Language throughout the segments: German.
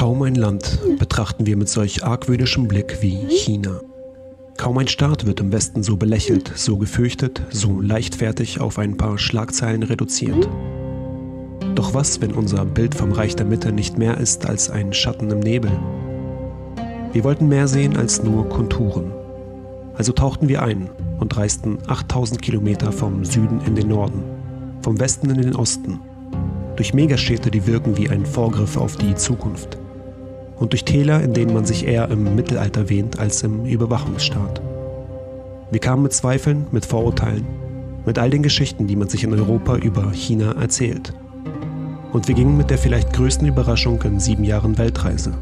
Kaum ein Land betrachten wir mit solch argwöhnischem Blick wie China. Kaum ein Staat wird im Westen so belächelt, so gefürchtet, so leichtfertig auf ein paar Schlagzeilen reduziert. Doch was, wenn unser Bild vom Reich der Mitte nicht mehr ist als ein Schatten im Nebel? Wir wollten mehr sehen als nur Konturen. Also tauchten wir ein und reisten 8000 Kilometer vom Süden in den Norden, vom Westen in den Osten, durch Megastädte, die wirken wie ein Vorgriff auf die Zukunft, und durch Täler, in denen man sich eher im Mittelalter wähnt als im Überwachungsstaat. Wir kamen mit Zweifeln, mit Vorurteilen, mit all den Geschichten, die man sich in Europa über China erzählt. Und wir gingen mit der vielleicht größten Überraschung in 7 Jahren Weltreise.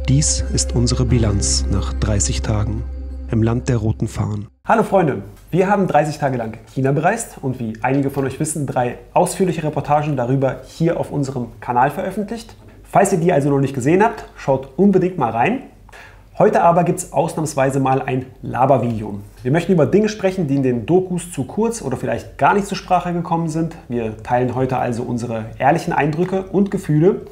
Dies ist unsere Bilanz nach 30 Tagen im Land der roten Fahnen. Hallo Freunde, wir haben 30 Tage lang China bereist und wie einige von euch wissen, 3 ausführliche Reportagen darüber hier auf unserem Kanal veröffentlicht. Falls ihr die also noch nicht gesehen habt, schaut unbedingt mal rein. Heute aber gibt es ausnahmsweise mal ein Labervideo. Wir möchten über Dinge sprechen, die in den Dokus zu kurz oder vielleicht gar nicht zur Sprache gekommen sind. Wir teilen heute also unsere ehrlichen Eindrücke und Gefühle,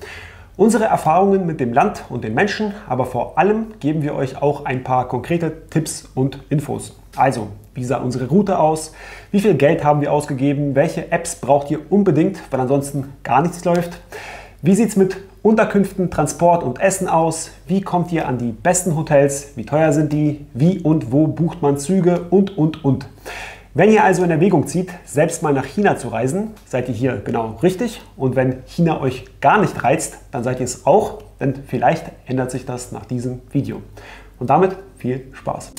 unsere Erfahrungen mit dem Land und den Menschen, aber vor allem geben wir euch auch ein paar konkrete Tipps und Infos. Also, wie sah unsere Route aus? Wie viel Geld haben wir ausgegeben? Welche Apps braucht ihr unbedingt, weil ansonsten gar nichts läuft? Wie sieht es mit Unterkünften, Transport und Essen aus? Wie kommt ihr an die besten Hotels? Wie teuer sind die? Wie und wo bucht man Züge? Und. Wenn ihr also in Erwägung zieht, selbst mal nach China zu reisen, seid ihr hier genau richtig. Und wenn China euch gar nicht reizt, dann seid ihr es auch, denn vielleicht ändert sich das nach diesem Video. Und damit viel Spaß.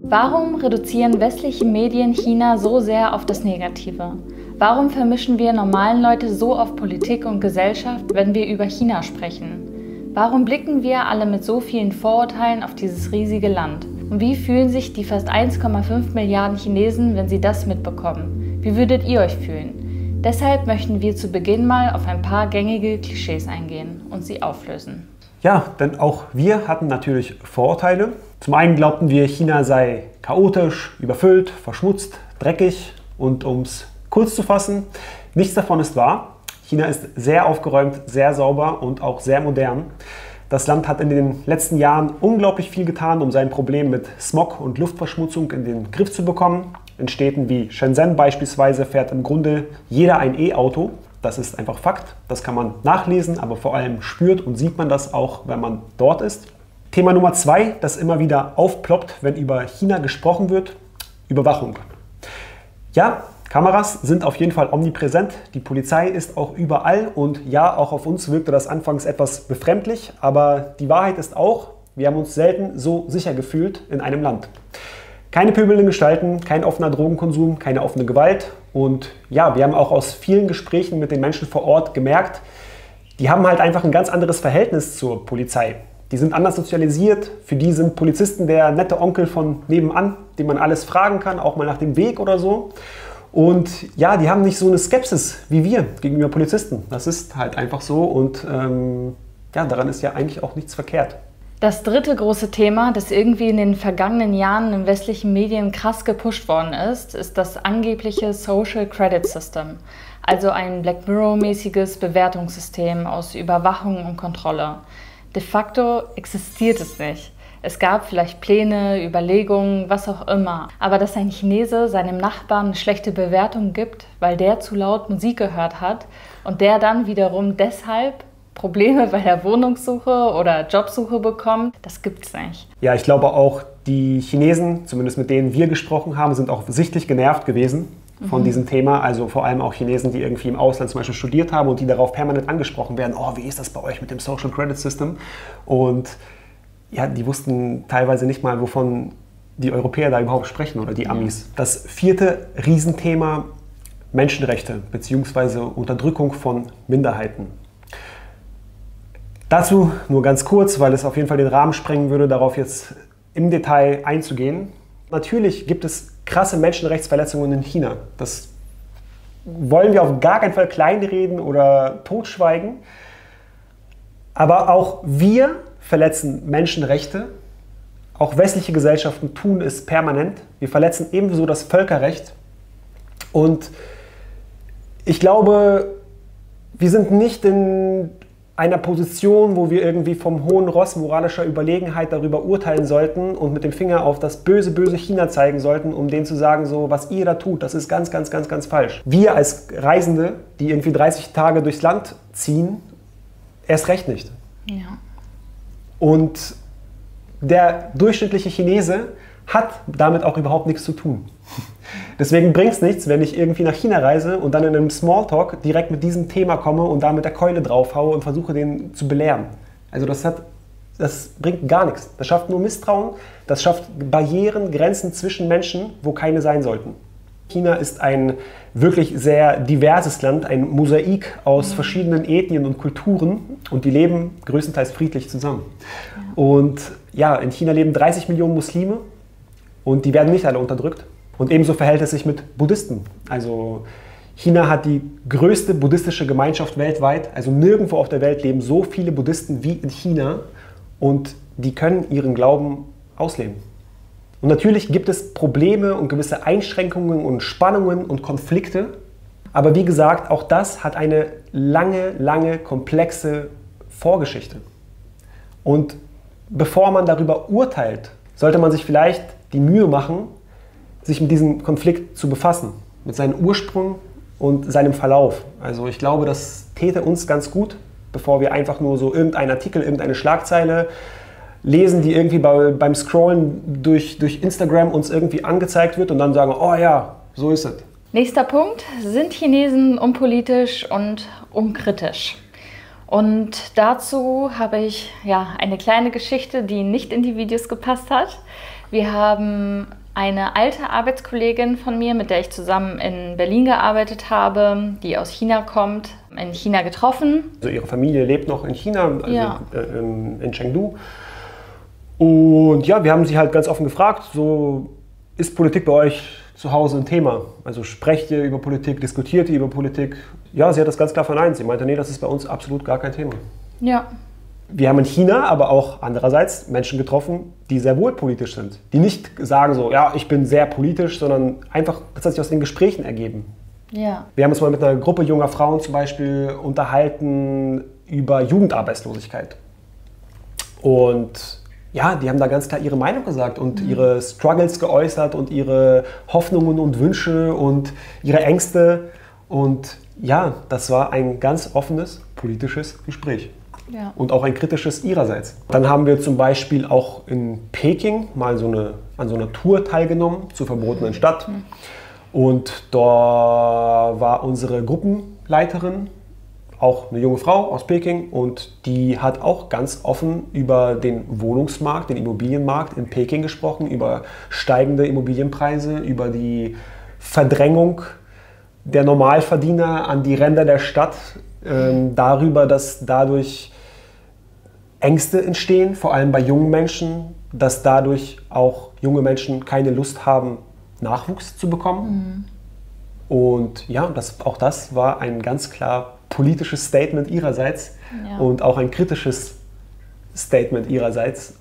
Warum reduzieren westliche Medien China so sehr auf das Negative? Warum vermischen wir normalen Leute so auf Politik und Gesellschaft, wenn wir über China sprechen? Warum blicken wir alle mit so vielen Vorurteilen auf dieses riesige Land? Und wie fühlen sich die fast 1,5 Milliarden Chinesen, wenn sie das mitbekommen? Wie würdet ihr euch fühlen? Deshalb möchten wir zu Beginn mal auf ein paar gängige Klischees eingehen und sie auflösen. Ja, denn auch wir hatten natürlich Vorurteile. Zum einen glaubten wir, China sei chaotisch, überfüllt, verschmutzt, dreckig und um es kurz zu fassen, nichts davon ist wahr. China ist sehr aufgeräumt, sehr sauber und auch sehr modern. Das Land hat in den letzten Jahren unglaublich viel getan, um sein Problem mit Smog und Luftverschmutzung in den Griff zu bekommen. In Städten wie Shenzhen beispielsweise fährt im Grunde jeder ein E-Auto. Das ist einfach Fakt, das kann man nachlesen, aber vor allem spürt und sieht man das auch, wenn man dort ist. Thema Nummer 2, das immer wieder aufploppt, wenn über China gesprochen wird: Überwachung. Ja, Kameras sind auf jeden Fall omnipräsent, die Polizei ist auch überall und ja, auch auf uns wirkte das anfangs etwas befremdlich, aber die Wahrheit ist auch, wir haben uns selten so sicher gefühlt in einem Land. Keine pöbelnden Gestalten, kein offener Drogenkonsum, keine offene Gewalt und ja, wir haben auch aus vielen Gesprächen mit den Menschen vor Ort gemerkt, die haben halt einfach ein ganz anderes Verhältnis zur Polizei. Die sind anders sozialisiert, für die sind Polizisten der nette Onkel von nebenan, dem man alles fragen kann, auch mal nach dem Weg oder so. Und ja, die haben nicht so eine Skepsis wie wir gegenüber Polizisten. Das ist halt einfach so und ja, daran ist ja eigentlich auch nichts verkehrt. Das dritte große Thema, das irgendwie in den vergangenen Jahren in westlichen Medien krass gepusht worden ist, ist das angebliche Social Credit System. Also ein Black Mirror-mäßiges Bewertungssystem aus Überwachung und Kontrolle. De facto existiert es nicht. Es gab vielleicht Pläne, Überlegungen, was auch immer. Aber dass ein Chinese seinem Nachbarn eine schlechte Bewertung gibt, weil der zu laut Musik gehört hat und der dann wiederum deshalb Probleme bei der Wohnungssuche oder Jobsuche bekommt, das gibt's nicht. Ja, ich glaube auch, die Chinesen, zumindest mit denen wir gesprochen haben, sind auch sichtlich genervt gewesen von diesem Thema. Also vor allem auch Chinesen, die irgendwie im Ausland zum Beispiel studiert haben und die darauf permanent angesprochen werden. Oh, wie ist das bei euch mit dem Social Credit System? Und ja, die wussten teilweise nicht mal, wovon die Europäer da überhaupt sprechen oder die Amis. Das vierte Riesenthema: Menschenrechte bzw. Unterdrückung von Minderheiten. Dazu nur ganz kurz, weil es auf jeden Fall den Rahmen sprengen würde, darauf jetzt im Detail einzugehen. Natürlich gibt es krasse Menschenrechtsverletzungen in China. Das wollen wir auf gar keinen Fall kleinreden oder totschweigen. Aber auch wir verletzen Menschenrechte. Auch westliche Gesellschaften tun es permanent. Wir verletzen ebenso das Völkerrecht. Und ich glaube, Wir sind nicht in einer Position, wo wir irgendwie vom hohen Ross moralischer Überlegenheit darüber urteilen sollten und mit dem Finger auf das böse, böse China zeigen sollten, um denen zu sagen, so, was ihr da tut, das ist ganz, ganz, ganz, ganz falsch. Wir als Reisende, die irgendwie 30 Tage durchs Land ziehen, erst recht nicht. Ja. Und der durchschnittliche Chinese hat damit auch überhaupt nichts zu tun. Deswegen bringt es nichts, wenn ich irgendwie nach China reise und dann in einem Smalltalk direkt mit diesem Thema komme und da mit der Keule draufhaue und versuche, den zu belehren. Also das bringt gar nichts. Das schafft nur Misstrauen, das schafft Barrieren, Grenzen zwischen Menschen, wo keine sein sollten. China ist ein wirklich sehr diverses Land, ein Mosaik aus verschiedenen Ethnien und Kulturen und die leben größtenteils friedlich zusammen. Und ja, in China leben 30 Millionen Muslime und die werden nicht alle unterdrückt. Und ebenso verhält es sich mit Buddhisten. Also China hat die größte buddhistische Gemeinschaft weltweit. Also nirgendwo auf der Welt leben so viele Buddhisten wie in China. Und die können ihren Glauben ausleben. Und natürlich gibt es Probleme und gewisse Einschränkungen und Spannungen und Konflikte. Aber wie gesagt, auch das hat eine lange, lange, komplexe Vorgeschichte. Und bevor man darüber urteilt, sollte man sich vielleicht die Mühe machen, sich mit diesem Konflikt zu befassen, mit seinem Ursprung und seinem Verlauf. Also ich glaube, das täte uns ganz gut, bevor wir einfach nur so irgendeinen Artikel, irgendeine Schlagzeile lesen, die irgendwie beim Scrollen durch Instagram uns irgendwie angezeigt wird und dann sagen, oh ja, so ist es. Nächster Punkt, sind Chinesen unpolitisch und unkritisch? Und dazu habe ich eine kleine Geschichte, die nicht in die Videos gepasst hat. Wir haben eine alte Arbeitskollegin von mir, mit der ich zusammen in Berlin gearbeitet habe, die aus China kommt, in China getroffen. Also ihre Familie lebt noch in China, also in Chengdu. Und ja, wir haben sie halt ganz offen gefragt, so, ist Politik bei euch zu Hause ein Thema? Also sprecht ihr über Politik, diskutiert ihr über Politik? Ja, sie hat das ganz klar verneint. Sie meinte, nee, das ist bei uns absolut gar kein Thema. Ja. Wir haben in China aber auch andererseits Menschen getroffen, die sehr wohl politisch sind. Die nicht sagen so, ja, ich bin sehr politisch, sondern einfach, das hat sich aus den Gesprächen ergeben. Ja. Wir haben uns mal mit einer Gruppe junger Frauen zum Beispiel unterhalten über Jugendarbeitslosigkeit. Und ja, die haben da ganz klar ihre Meinung gesagt und ihre Struggles geäußert und ihre Hoffnungen und Wünsche und ihre Ängste. Und ja, das war ein ganz offenes politisches Gespräch. Ja. Und auch ein kritisches ihrerseits. Dann haben wir zum Beispiel auch in Peking mal an so einer Tour teilgenommen zur verbotenen Stadt. Und da war unsere Gruppenleiterin, auch eine junge Frau aus Peking, und die hat auch ganz offen über den Wohnungsmarkt, den Immobilienmarkt in Peking gesprochen, über steigende Immobilienpreise, über die Verdrängung der Normalverdiener an die Ränder der Stadt, darüber, dass dadurch Ängste entstehen, vor allem bei jungen Menschen, dass dadurch auch junge Menschen keine Lust haben, Nachwuchs zu bekommen. Und ja, auch das war ein ganz klar politisches Statement ihrerseits und auch ein kritisches Statement ihrerseits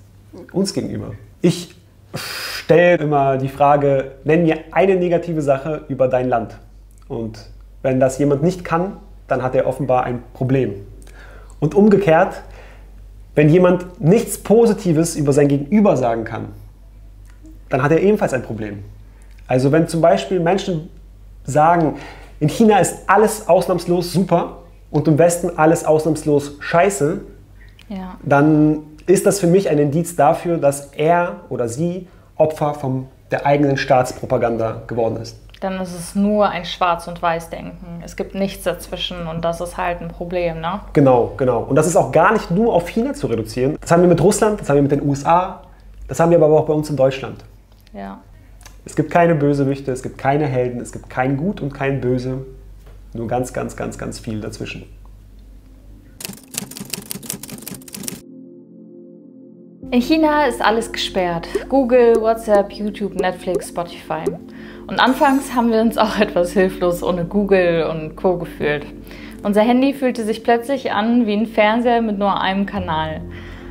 uns gegenüber. Ich stelle immer die Frage, nenn mir eine negative Sache über dein Land. Und wenn das jemand nicht kann, dann hat er offenbar ein Problem. Und umgekehrt, wenn jemand nichts Positives über sein Gegenüber sagen kann, dann hat er ebenfalls ein Problem. Also wenn zum Beispiel Menschen sagen, in China ist alles ausnahmslos super und im Westen alles ausnahmslos scheiße, dann ist das für mich ein Indiz dafür, dass er oder sie Opfer von der eigenen Staatspropaganda geworden ist. Dann ist es nur ein Schwarz- und Weiß-Denken. Es gibt nichts dazwischen und das ist halt ein Problem, ne? Genau, genau. Und das ist auch gar nicht nur auf China zu reduzieren. Das haben wir mit Russland, das haben wir mit den USA, das haben wir aber auch bei uns in Deutschland. Ja. Es gibt keine Bösewichte, es gibt keine Helden, es gibt kein Gut und kein Böse. Nur ganz, ganz, ganz, ganz viel dazwischen. In China ist alles gesperrt. Google, WhatsApp, YouTube, Netflix, Spotify. Und anfangs haben wir uns auch etwas hilflos ohne Google und Co. gefühlt. Unser Handy fühlte sich plötzlich an wie ein Fernseher mit nur einem Kanal.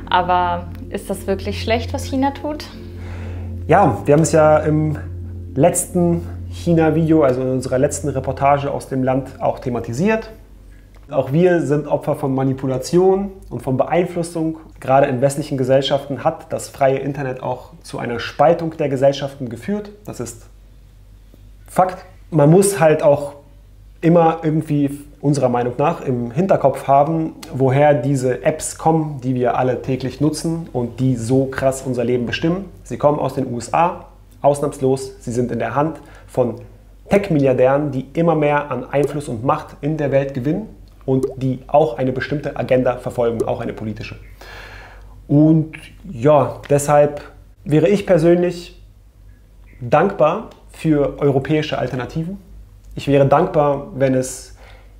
Aber ist das wirklich schlecht, was China tut? Ja, wir haben es ja im letzten China-Video, also in unserer letzten Reportage aus dem Land auch thematisiert. Auch wir sind Opfer von Manipulation und von Beeinflussung. Gerade in westlichen Gesellschaften hat das freie Internet auch zu einer Spaltung der Gesellschaften geführt. Das ist Fakt. Man muss halt auch immer irgendwie unserer Meinung nach im Hinterkopf haben, woher diese Apps kommen, die wir alle täglich nutzen und die so krass unser Leben bestimmen. Sie kommen aus den USA, ausnahmslos. Sie sind in der Hand von Tech-Milliardären, die immer mehr an Einfluss und Macht in der Welt gewinnen und die auch eine bestimmte Agenda verfolgen, auch eine politische. Und ja, deshalb wäre ich persönlich dankbar für europäische Alternativen. Ich wäre dankbar, wenn es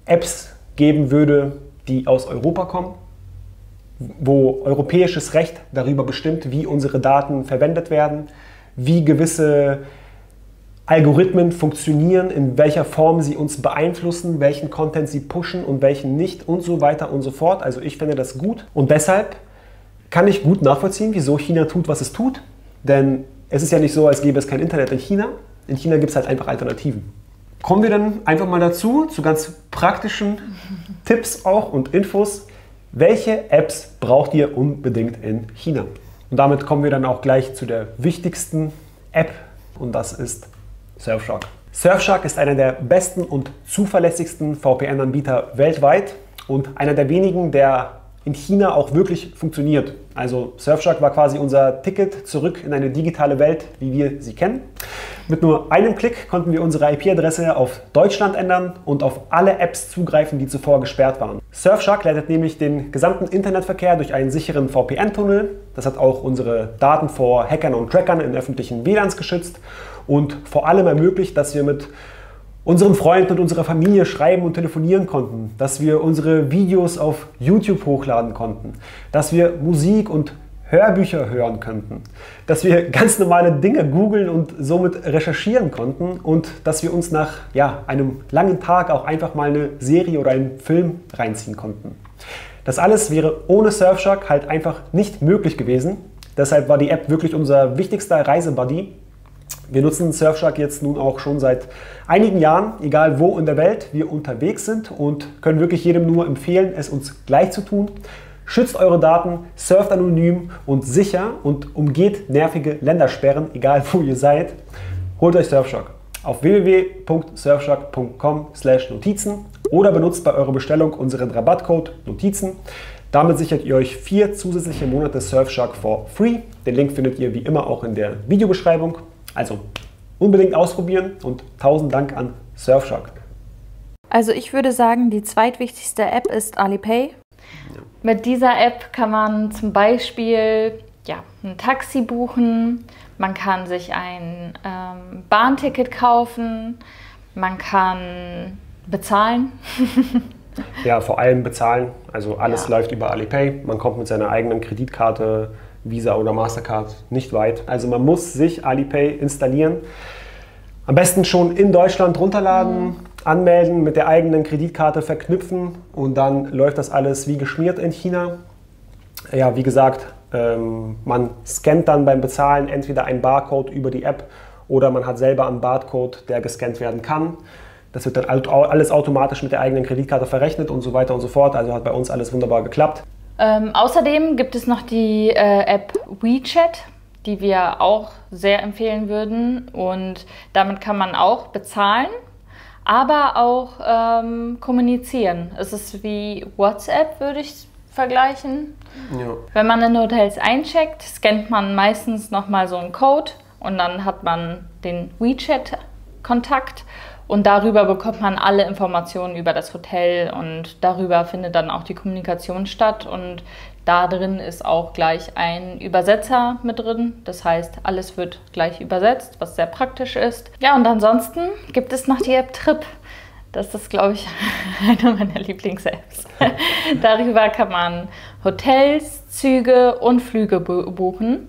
Apps geben würde, die aus Europa kommen, wo europäisches Recht darüber bestimmt, wie unsere Daten verwendet werden, wie gewisse Algorithmen funktionieren, in welcher Form sie uns beeinflussen, welchen Content sie pushen und welchen nicht und so weiter und so fort. Also ich finde das gut und deshalb kann ich gut nachvollziehen, wieso China tut, was es tut. Denn es ist ja nicht so, als gäbe es kein Internet in China. In China gibt es halt einfach Alternativen. Kommen wir dann einfach mal dazu, zu ganz praktischen Tipps auch und Infos. Welche Apps braucht ihr unbedingt in China? Und damit kommen wir dann auch gleich zu der wichtigsten App und das ist Surfshark. Surfshark ist einer der besten und zuverlässigsten VPN-Anbieter weltweit und einer der wenigen, der in China auch wirklich funktioniert. Also Surfshark war quasi unser Ticket zurück in eine digitale Welt, wie wir sie kennen. Mit nur einem Klick konnten wir unsere IP-Adresse auf Deutschland ändern und auf alle Apps zugreifen, die zuvor gesperrt waren. Surfshark leitet nämlich den gesamten Internetverkehr durch einen sicheren VPN-Tunnel. Das hat auch unsere Daten vor Hackern und Trackern in öffentlichen WLANs geschützt und vor allem ermöglicht, dass wir mit unseren Freunden und unserer Familie schreiben und telefonieren konnten, dass wir unsere Videos auf YouTube hochladen konnten, dass wir Musik und Hörbücher hören könnten, dass wir ganz normale Dinge googeln und somit recherchieren konnten und dass wir uns nach einem langen Tag auch einfach mal eine Serie oder einen Film reinziehen konnten. Das alles wäre ohne Surfshark halt einfach nicht möglich gewesen. Deshalb war die App wirklich unser wichtigster Reisebuddy. Wir nutzen Surfshark jetzt nun auch schon seit einigen Jahren, egal wo in der Welt wir unterwegs sind und können wirklich jedem nur empfehlen, es uns gleich zu tun. Schützt eure Daten, surft anonym und sicher und umgeht nervige Ländersperren, egal wo ihr seid. Holt euch Surfshark auf www.surfshark.com/Notizen oder benutzt bei eurer Bestellung unseren Rabattcode Notizen. Damit sichert ihr euch 4 zusätzliche Monate Surfshark for free. Den Link findet ihr wie immer auch in der Videobeschreibung. Also unbedingt ausprobieren und 1000 Dank an Surfshark. Also ich würde sagen, die zweitwichtigste App ist Alipay. Ja. Mit dieser App kann man zum Beispiel ein Taxi buchen, man kann sich ein Bahnticket kaufen, man kann bezahlen. Ja, vor allem bezahlen. Also alles läuft über Alipay. Man kommt mit seiner eigenen Kreditkarte, Visa oder Mastercard nicht weit. Also man muss sich Alipay installieren. Am besten schon in Deutschland runterladen, anmelden, mit der eigenen Kreditkarte verknüpfen und dann läuft das alles wie geschmiert in China. Ja, wie gesagt, man scannt dann beim Bezahlen entweder einen Barcode über die App oder man hat selber einen Barcode, der gescannt werden kann. Das wird dann alles automatisch mit der eigenen Kreditkarte verrechnet und so weiter und so fort. Also hat bei uns alles wunderbar geklappt. Außerdem gibt es noch die App WeChat, die wir auch sehr empfehlen würden. Und damit kann man auch bezahlen, aber auch kommunizieren. Es ist wie WhatsApp, würde ich vergleichen. Ja. Wenn man in Hotels eincheckt, scannt man meistens nochmal so einen Code und dann hat man den WeChat-Kontakt. Und darüber bekommt man alle Informationen über das Hotel und darüber findet dann auch die Kommunikation statt. Und da drin ist auch gleich ein Übersetzer mit drin. Das heißt, alles wird gleich übersetzt, was sehr praktisch ist. Ja, und ansonsten gibt es noch die App Trip. Das ist, glaube ich, eine meiner Lieblings-Apps. Darüber kann man Hotels, Züge und Flüge buchen.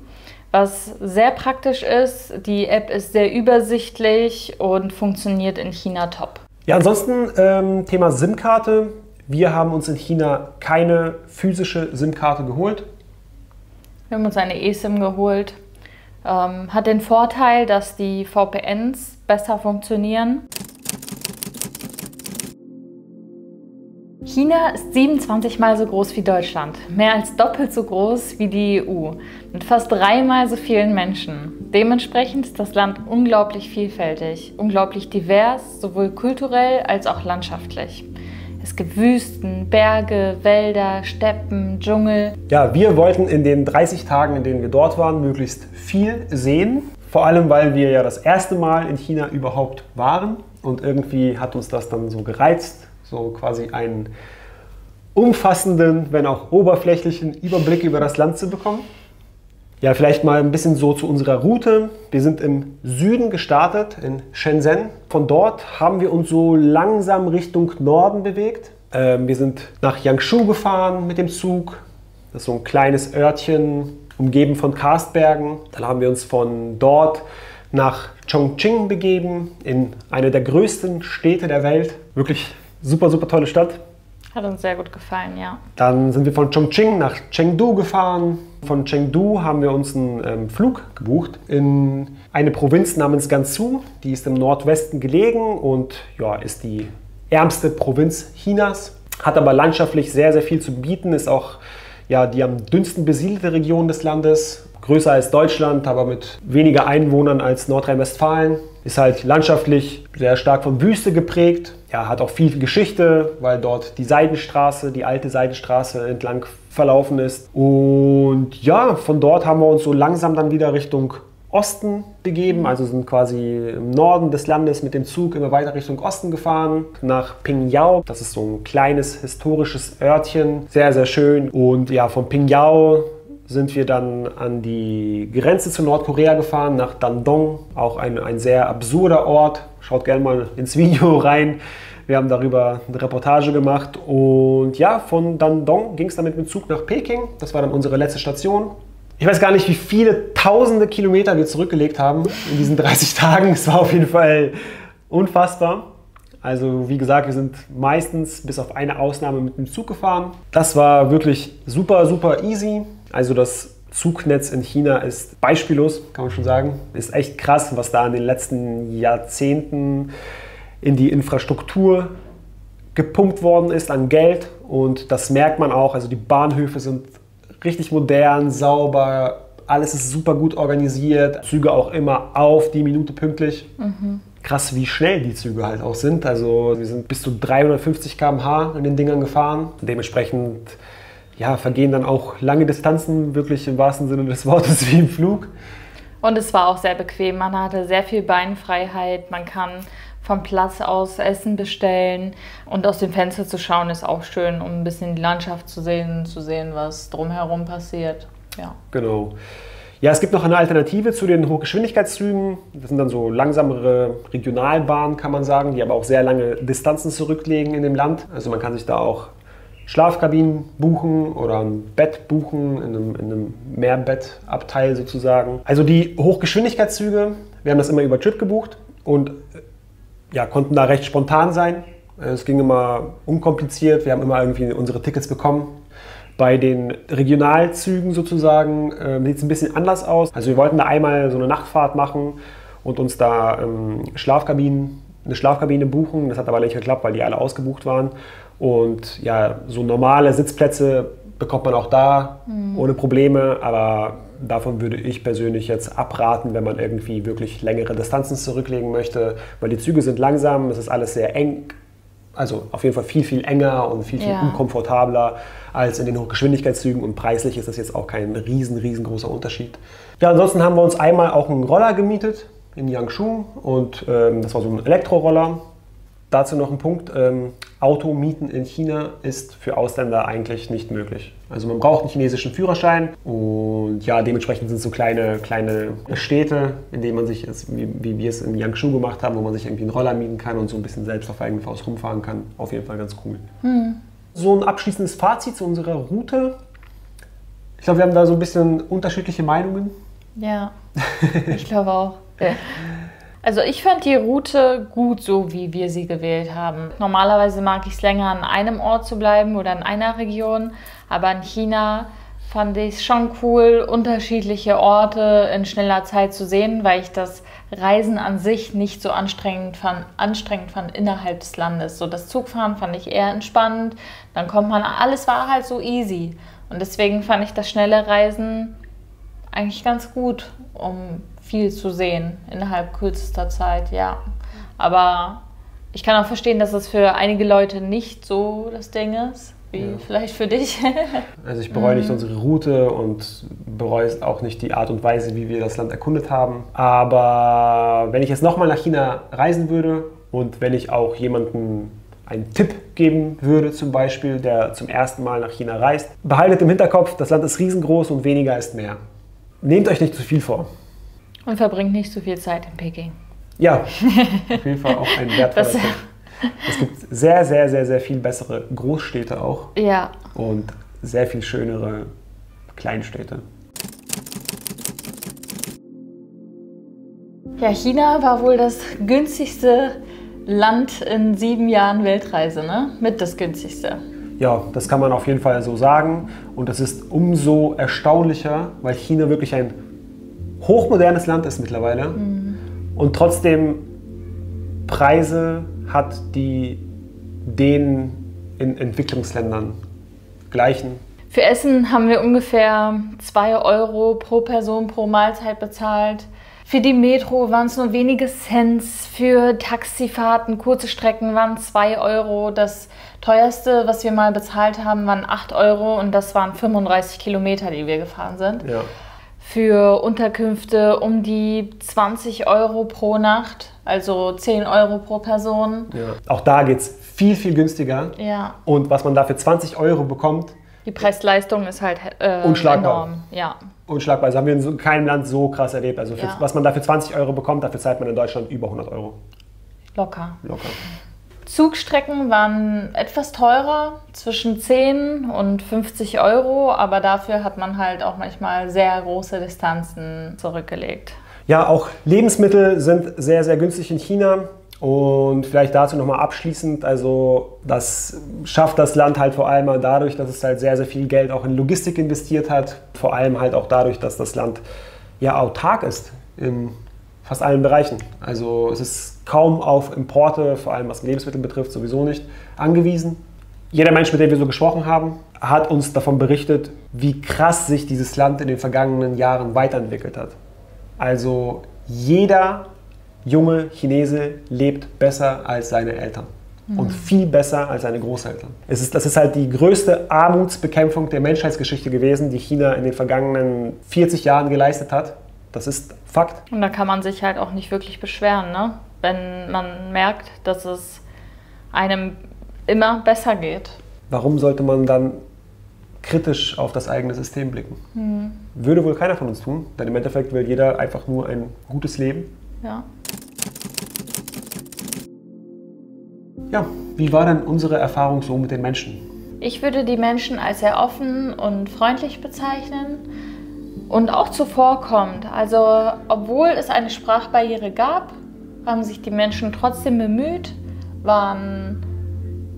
Was sehr praktisch ist, die App ist sehr übersichtlich und funktioniert in China top. Ja, ansonsten Thema SIM-Karte. Wir haben uns in China keine physische SIM-Karte geholt. Wir haben uns eine eSIM geholt. Hat den Vorteil, dass die VPNs besser funktionieren. China ist 27 Mal so groß wie Deutschland, mehr als doppelt so groß wie die EU, mit fast 3-mal so vielen Menschen. Dementsprechend ist das Land unglaublich vielfältig, unglaublich divers, sowohl kulturell als auch landschaftlich. Es gibt Wüsten, Berge, Wälder, Steppen, Dschungel. Ja, wir wollten in den 30 Tagen, in denen wir dort waren, möglichst viel sehen. Vor allem, weil wir ja das erste Mal in China überhaupt waren. Und irgendwie hat uns das dann so gereizt, so quasi einen umfassenden, wenn auch oberflächlichen Überblick über das Land zu bekommen. Ja, vielleicht mal ein bisschen so zu unserer Route. Wir sind im Süden gestartet, in Shenzhen. Von dort haben wir uns so langsam Richtung Norden bewegt. Wir sind nach Yangshu gefahren mit dem Zug. Das ist so ein kleines Örtchen, umgeben von Karstbergen. Dann haben wir uns von dort nach Chongqing begeben, in eine der größten Städte der Welt. Wirklich super, super tolle Stadt. Hat uns sehr gut gefallen, ja. Dann sind wir von Chongqing nach Chengdu gefahren. Von Chengdu haben wir uns einen Flug gebucht in eine Provinz namens Gansu. Die ist im Nordwesten gelegen und ja, ist die ärmste Provinz Chinas. Hat aber landschaftlich sehr, sehr viel zu bieten. Ist auch ja, die am dünnsten besiedelte Region des Landes. Größer als Deutschland, aber mit weniger Einwohnern als Nordrhein-Westfalen. Ist halt landschaftlich sehr stark von Wüste geprägt. Ja, hat auch viel Geschichte, weil dort die Seidenstraße, die alte Seidenstraße entlang verlaufen ist. Und ja, von dort haben wir uns so langsam dann wieder Richtung Osten begeben. Also sind quasi im Norden des Landes mit dem Zug immer weiter Richtung Osten gefahren. Nach Pingyao. Das ist so ein kleines historisches Örtchen. Sehr, sehr schön. Und ja, von Pingyao sind wir dann an die Grenze zu Nordkorea gefahren, nach Dandong. Auch ein sehr absurder Ort. Schaut gerne mal ins Video rein. Wir haben darüber eine Reportage gemacht. Und ja, von Dandong ging es dann mit dem Zug nach Peking. Das war dann unsere letzte Station. Ich weiß gar nicht, wie viele tausende Kilometer wir zurückgelegt haben in diesen 30 Tagen. Es war auf jeden Fall unfassbar. Also wie gesagt, wir sind meistens bis auf eine Ausnahme mit dem Zug gefahren. Das war wirklich super, super easy. Also das Zugnetz in China ist beispiellos, kann man schon sagen. Ist echt krass, was da in den letzten Jahrzehnten in die Infrastruktur gepumpt worden ist an Geld. Und das merkt man auch. Also die Bahnhöfe sind richtig modern, sauber. Alles ist super gut organisiert. Züge auch immer auf die Minute pünktlich. Krass, wie schnell die Züge halt auch sind. Also wir sind bis zu 350 km/h in den Dingern gefahren. Dementsprechend ja, vergehen dann auch lange Distanzen, wirklich im wahrsten Sinne des Wortes wie im Flug. Und es war auch sehr bequem. Man hatte sehr viel Beinfreiheit. Man kann vom Platz aus Essen bestellen. Und aus dem Fenster zu schauen ist auch schön, um ein bisschen die Landschaft zu sehen, was drumherum passiert. Ja. Genau. Ja, es gibt noch eine Alternative zu den Hochgeschwindigkeitszügen. Das sind dann so langsamere Regionalbahnen, kann man sagen, die aber auch sehr lange Distanzen zurücklegen in dem Land. Also man kann sich da auch Schlafkabinen buchen oder ein Bett buchen in einem Mehrbettabteil sozusagen. Also die Hochgeschwindigkeitszüge, wir haben das immer über Trip gebucht und ja, konnten da recht spontan sein. Es ging immer unkompliziert, wir haben immer irgendwie unsere Tickets bekommen. Bei den Regionalzügen sozusagen sieht es ein bisschen anders aus. Also wir wollten da einmal so eine Nachtfahrt machen und uns da eine Schlafkabine buchen. Das hat aber nicht geklappt, weil die alle ausgebucht waren. Und ja, so normale Sitzplätze bekommt man auch da ohne Probleme, aber davon würde ich persönlich jetzt abraten, wenn man irgendwie wirklich längere Distanzen zurücklegen möchte, weil die Züge sind langsam, es ist alles sehr eng, also auf jeden Fall viel, viel enger und viel, viel unkomfortabler als in den Hochgeschwindigkeitszügen und preislich ist das jetzt auch kein riesengroßer Unterschied. Ja, ansonsten haben wir uns einmal auch einen Roller gemietet in Yangshu und das war so ein Elektroroller. Dazu noch ein Punkt, Automieten in China ist für Ausländer eigentlich nicht möglich. Also man braucht einen chinesischen Führerschein und ja, dementsprechend sind es so kleine Städte, in denen man sich, wie wir es in Yangshu gemacht haben, wo man sich irgendwie einen Roller mieten kann und so ein bisschen selbst auf eigene Faust rumfahren kann. Auf jeden Fall ganz cool. So ein abschließendes Fazit zu unserer Route. Ich glaube, wir haben da so ein bisschen unterschiedliche Meinungen. Ja, ich glaube auch. Also ich fand die Route gut, so wie wir sie gewählt haben. Normalerweise mag ich es länger an einem Ort zu bleiben oder in einer Region, aber in China fand ich es schon cool, unterschiedliche Orte in schneller Zeit zu sehen, weil ich das Reisen an sich nicht so anstrengend fand innerhalb des Landes. So das Zugfahren fand ich eher entspannend, dann kommt man, alles war halt so easy. Und deswegen fand ich das schnelle Reisen eigentlich ganz gut, um viel zu sehen innerhalb kürzester Zeit, ja. Aber ich kann auch verstehen, dass es für einige Leute nicht so das Ding ist. Wie vielleicht für dich. Also ich bereue nicht unsere Route und bereue auch nicht die Art und Weise, wie wir das Land erkundet haben. Aber wenn ich jetzt nochmal nach China reisen würde und wenn ich auch jemandem einen Tipp geben würde, zum Beispiel, der zum ersten Mal nach China reist, behaltet im Hinterkopf, das Land ist riesengroß und weniger ist mehr. Nehmt euch nicht zu viel vor. Und verbringt nicht zu viel Zeit in Peking. Ja, auf jeden Fall auch ein wertvoller Tipp. Es gibt sehr, sehr, sehr, sehr viel bessere Großstädte auch. Ja. Und sehr viel schönere Kleinstädte. Ja, China war wohl das günstigste Land in 7 Jahren Weltreise, ne? Mit das günstigste. Ja, das kann man auf jeden Fall so sagen. Und das ist umso erstaunlicher, weil China wirklich ein hochmodernes Land ist mittlerweile. Und trotzdem Preise hat, die den in Entwicklungsländern gleichen. Für Essen haben wir ungefähr 2 Euro pro Person pro Mahlzeit bezahlt. Für die Metro waren es nur wenige Cents. Für Taxifahrten, kurze Strecken waren 2 Euro. Das teuerste, was wir mal bezahlt haben, waren 8 Euro und das waren 35 Kilometer, die wir gefahren sind. Ja. Für Unterkünfte um die 20 Euro pro Nacht, also 10 Euro pro Person. Ja. Auch da geht es viel, viel günstiger. Ja. Und was man da für 20 Euro bekommt, die Preis-Leistung ist halt unschlagbar. Enorm. Ja. Unschlagbar. Also haben wir in keinem Land so krass erlebt. Also für, was man da für 20 Euro bekommt, dafür zahlt man in Deutschland über 100 Euro. Locker. Locker. Zugstrecken waren etwas teurer, zwischen 10 und 50 Euro, aber dafür hat man halt auch manchmal sehr große Distanzen zurückgelegt. Ja, auch Lebensmittel sind sehr, sehr günstig in China. Und vielleicht dazu nochmal abschließend, also das schafft das Land halt vor allem dadurch, dass es halt sehr, sehr viel Geld auch in Logistik investiert hat. Vor allem halt auch dadurch, dass das Land ja autark ist in fast allen Bereichen. Also es ist kaum auf Importe, vor allem was Lebensmittel betrifft, sowieso nicht angewiesen. Jeder Mensch, mit dem wir so gesprochen haben, hat uns davon berichtet, wie krass sich dieses Land in den vergangenen Jahren weiterentwickelt hat. Also jeder junge Chinese lebt besser als seine Eltern und viel besser als seine Großeltern. Das ist halt die größte Armutsbekämpfung der Menschheitsgeschichte gewesen, die China in den vergangenen 40 Jahren geleistet hat. Das ist Fakt. Und da kann man sich halt auch nicht wirklich beschweren, ne? Wenn man merkt, dass es einem immer besser geht. Warum sollte man dann kritisch auf das eigene System blicken? Würde wohl keiner von uns tun, denn im Endeffekt will jeder einfach nur ein gutes Leben. Ja. Ja, wie war denn unsere Erfahrung so mit den Menschen? Ich würde die Menschen als sehr offen und freundlich bezeichnen und auch zuvorkommend. Also, obwohl es eine Sprachbarriere gab, haben sich die Menschen trotzdem bemüht, waren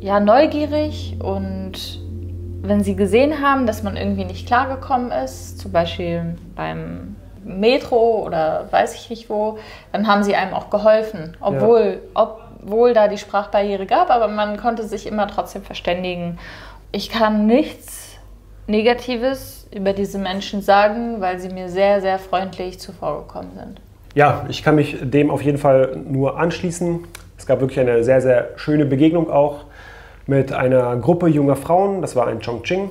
ja neugierig und wenn sie gesehen haben, dass man irgendwie nicht klargekommen ist, zum Beispiel beim Metro oder weiß ich nicht wo, dann haben sie einem auch geholfen, obwohl da die Sprachbarriere gab, aber man konnte sich immer trotzdem verständigen. Ich kann nichts Negatives über diese Menschen sagen, weil sie mir sehr, sehr freundlich zuvorgekommen sind. Ja, ich kann mich dem auf jeden Fall nur anschließen. Es gab wirklich eine sehr, sehr schöne Begegnung auch mit einer Gruppe junger Frauen. Das war in Chongqing.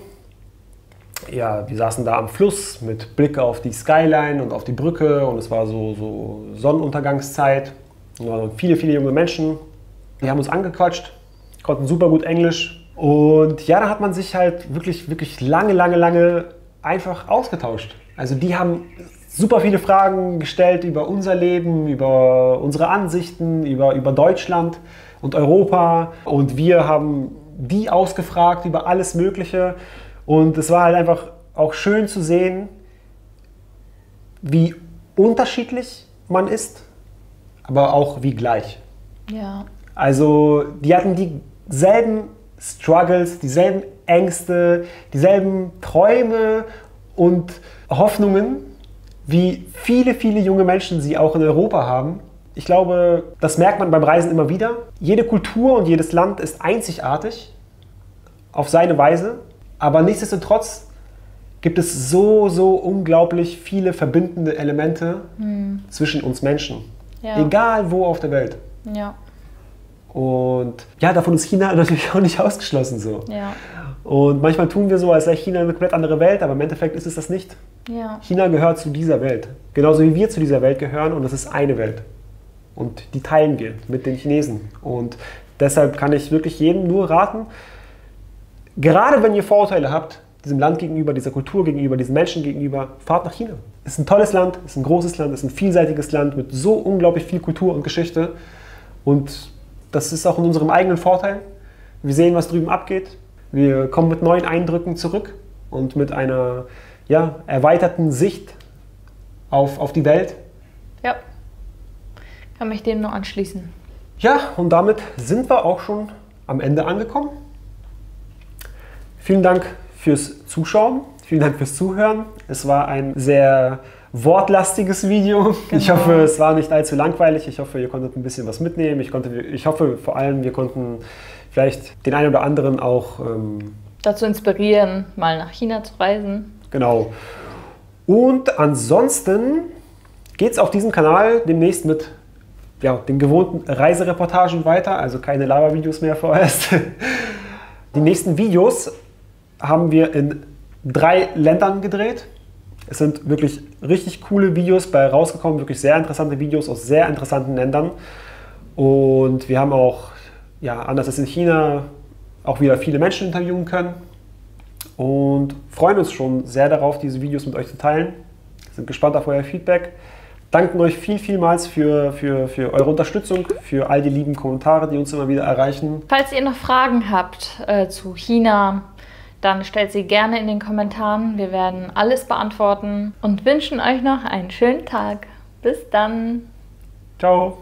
Ja, die saßen da am Fluss mit Blick auf die Skyline und auf die Brücke und es war so Sonnenuntergangszeit. Es waren viele, viele junge Menschen. Die haben uns angequatscht, konnten super gut Englisch. Und ja, da hat man sich halt wirklich, wirklich lange einfach ausgetauscht. Also die haben super viele Fragen gestellt über unser Leben, über unsere Ansichten, über Deutschland und Europa. Und wir haben die ausgefragt über alles Mögliche. Und es war halt einfach auch schön zu sehen, wie unterschiedlich man ist, aber auch wie gleich. Ja. Also die hatten dieselben Struggles, dieselben Ängste, dieselben Träume und Hoffnungen, wie viele, viele junge Menschen sie auch in Europa haben. Ich glaube, das merkt man beim Reisen immer wieder. Jede Kultur und jedes Land ist einzigartig auf seine Weise, aber nichtsdestotrotz gibt es so, so unglaublich viele verbindende Elemente zwischen uns Menschen. Ja. Egal wo auf der Welt. Ja. Und ja, davon ist China natürlich auch nicht ausgeschlossen so. Ja. Und manchmal tun wir so, als sei China eine komplett andere Welt, aber im Endeffekt ist es das nicht. Ja. China gehört zu dieser Welt. Genauso wie wir zu dieser Welt gehören und das ist eine Welt. Und die teilen wir mit den Chinesen. Und deshalb kann ich wirklich jedem nur raten, gerade wenn ihr Vorurteile habt, diesem Land gegenüber, dieser Kultur gegenüber, diesen Menschen gegenüber, fahrt nach China. Es ist ein tolles Land, es ist ein großes Land, es ist ein vielseitiges Land mit so unglaublich viel Kultur und Geschichte. Und das ist auch in unserem eigenen Vorteil. Wir sehen, was drüben abgeht. Wir kommen mit neuen Eindrücken zurück und mit einer erweiterten Sicht auf die Welt. Ja, kann mich dem nur anschließen. Ja, und damit sind wir auch schon am Ende angekommen. Vielen Dank fürs Zuschauen, vielen Dank fürs Zuhören. Es war ein sehr wortlastiges Video. Genau. Ich hoffe, es war nicht allzu langweilig. Ich hoffe, ihr konntet ein bisschen was mitnehmen. Ich hoffe vor allem, wir konnten vielleicht den einen oder anderen auch dazu inspirieren, mal nach China zu reisen. Genau. Und ansonsten geht es auf diesem Kanal demnächst mit den gewohnten Reisereportagen weiter, also keine Lava-Videos mehr vorerst. Die nächsten Videos haben wir in 3 Ländern gedreht. Es sind wirklich richtig coole Videos bei rausgekommen, wirklich sehr interessante Videos aus sehr interessanten Ländern. Und wir haben auch, anders als in China, auch wieder viele Menschen interviewen können. Und freuen uns schon sehr darauf, diese Videos mit euch zu teilen. Sind gespannt auf euer Feedback. Danken euch vielmals für eure Unterstützung, für all die lieben Kommentare, die uns immer wieder erreichen. Falls ihr noch Fragen habt zu China, dann stellt sie gerne in den Kommentaren. Wir werden alles beantworten und wünschen euch noch einen schönen Tag. Bis dann. Ciao.